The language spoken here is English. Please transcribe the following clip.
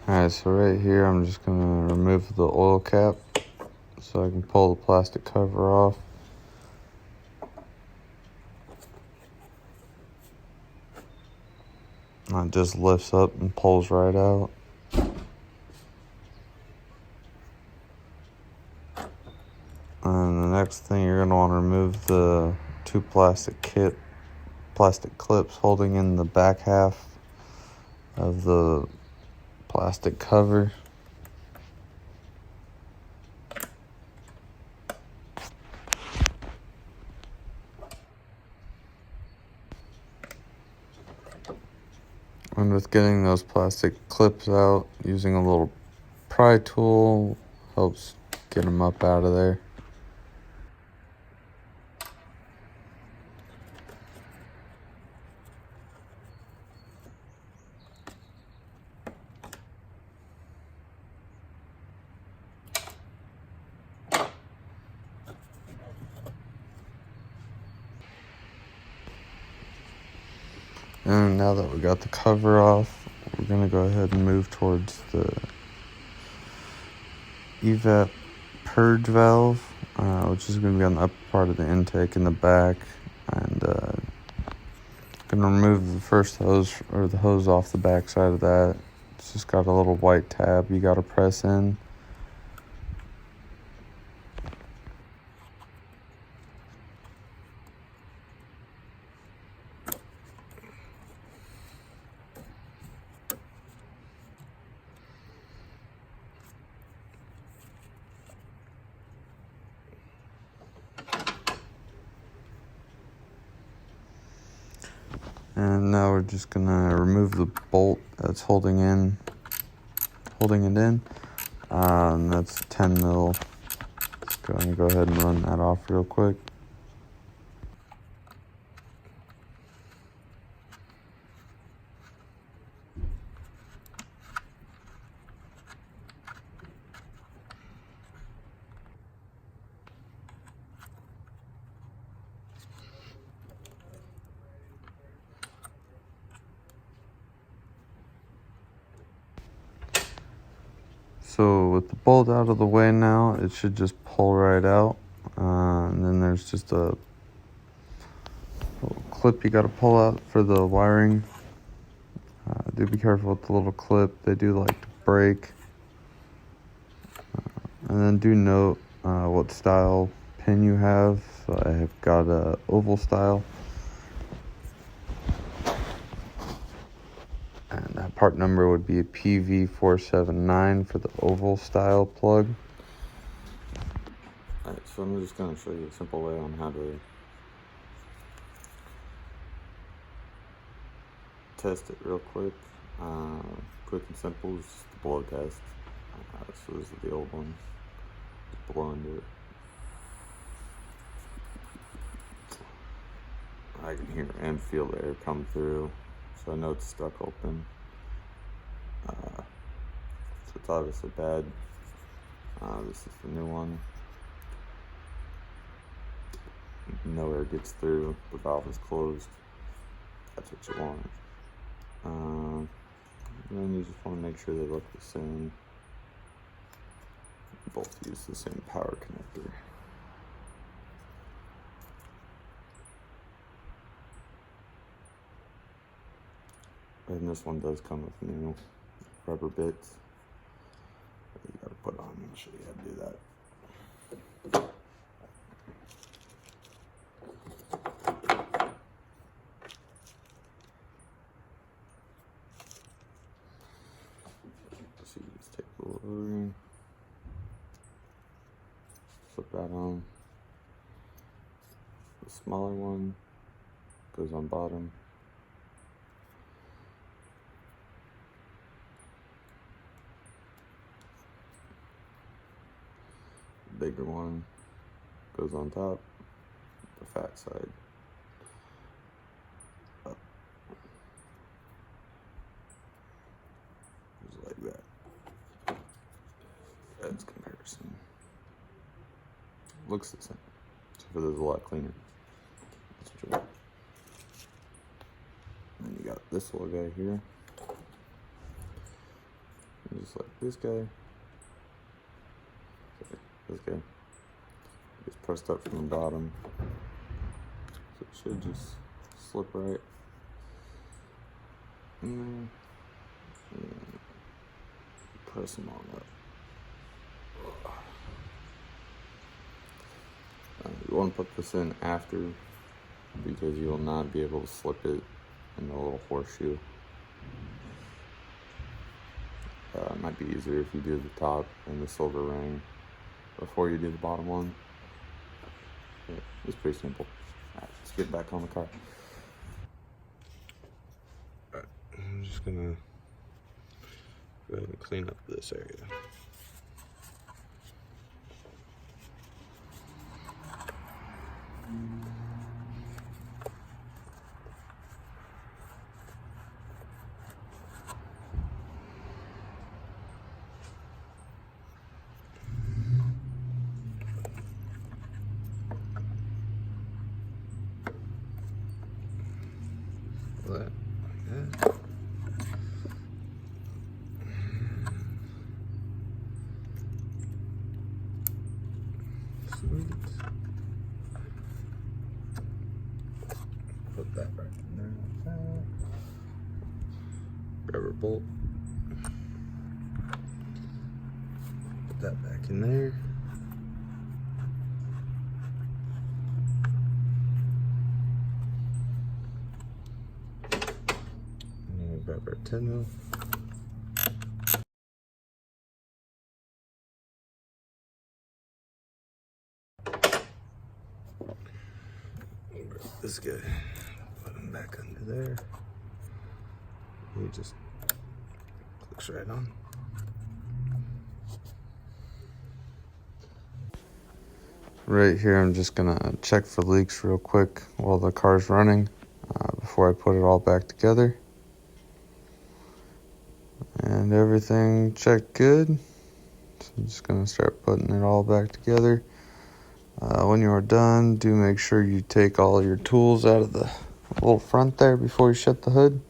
Alright, so right here I'm just going to remove the oil cap so I can pull the plastic cover off. And it just lifts up and pulls right out. And the next thing, you're going to want to remove the two plastic clips holding in the back half of the plastic cover. And with getting those plastic clips out, using a little pry tool helps get them up out of there. And now that we got the cover off, we're going to go ahead and move towards the EVAP purge valve, which is going to be on the upper part of the intake in the back. And going to remove the first hose, or the hose off the back side of that. It's just got a little white tab you got to press in. And now we're just gonna remove the bolt that's holding it in. And that's 10 mil. Just gonna go ahead and run that off real quick. So with the bolt out of the way now, it should just pull right out. And then there's just a little clip you got to pull out for the wiring. Do be careful with the little clip. They do like to break. And then do note what style pin you have. So I have got a oval style. And that part number would be a PV479 for the oval style plug. Alright, so I'm just going to show you a simple way on how to test it real quick. Quick and simple, it's just a blow test. So this is the old one. Just blow into it. I can hear and feel the air come through. So I know it's stuck open. So it's obviously bad. This is the new one. No air gets through. The valve is closed. That's what you want. And then you just want to make sure they look the same. Both use the same power connector. And this one does come with new rubber bits that you gotta put on. I'll show you how to do that. So you just take the little ring, flip that on. The smaller one goes on bottom. Bigger one goes on top, the fat side up. Just like that. That's comparison. Looks the same, except for there's a lot cleaner. That's what you want. And then you got this little guy here. You just like this guy. This guy gets pressed up from the bottom, so it should just slip right in there. And press them on up. You want to put this in after, because you will not be able to slip it in the little horseshoe. It might be easier if you do the top and the silver ring before you do the bottom one. Yeah, it's pretty simple. Alright, let's get back on the car. Alright, I'm just gonna go ahead and clean up this area. That, like that. Sweet. Put that right in there like that. Grab our bolt. Put that back in there. And grab our 10 mil. This guy, put him back under there. He just clicks right on. Right here, I'm just gonna check for leaks real quick while the car's running before I put it all back together. And everything checked good. So I'm just gonna start putting it all back together. When you are done, do make sure you take all your tools out of the little front there before you shut the hood.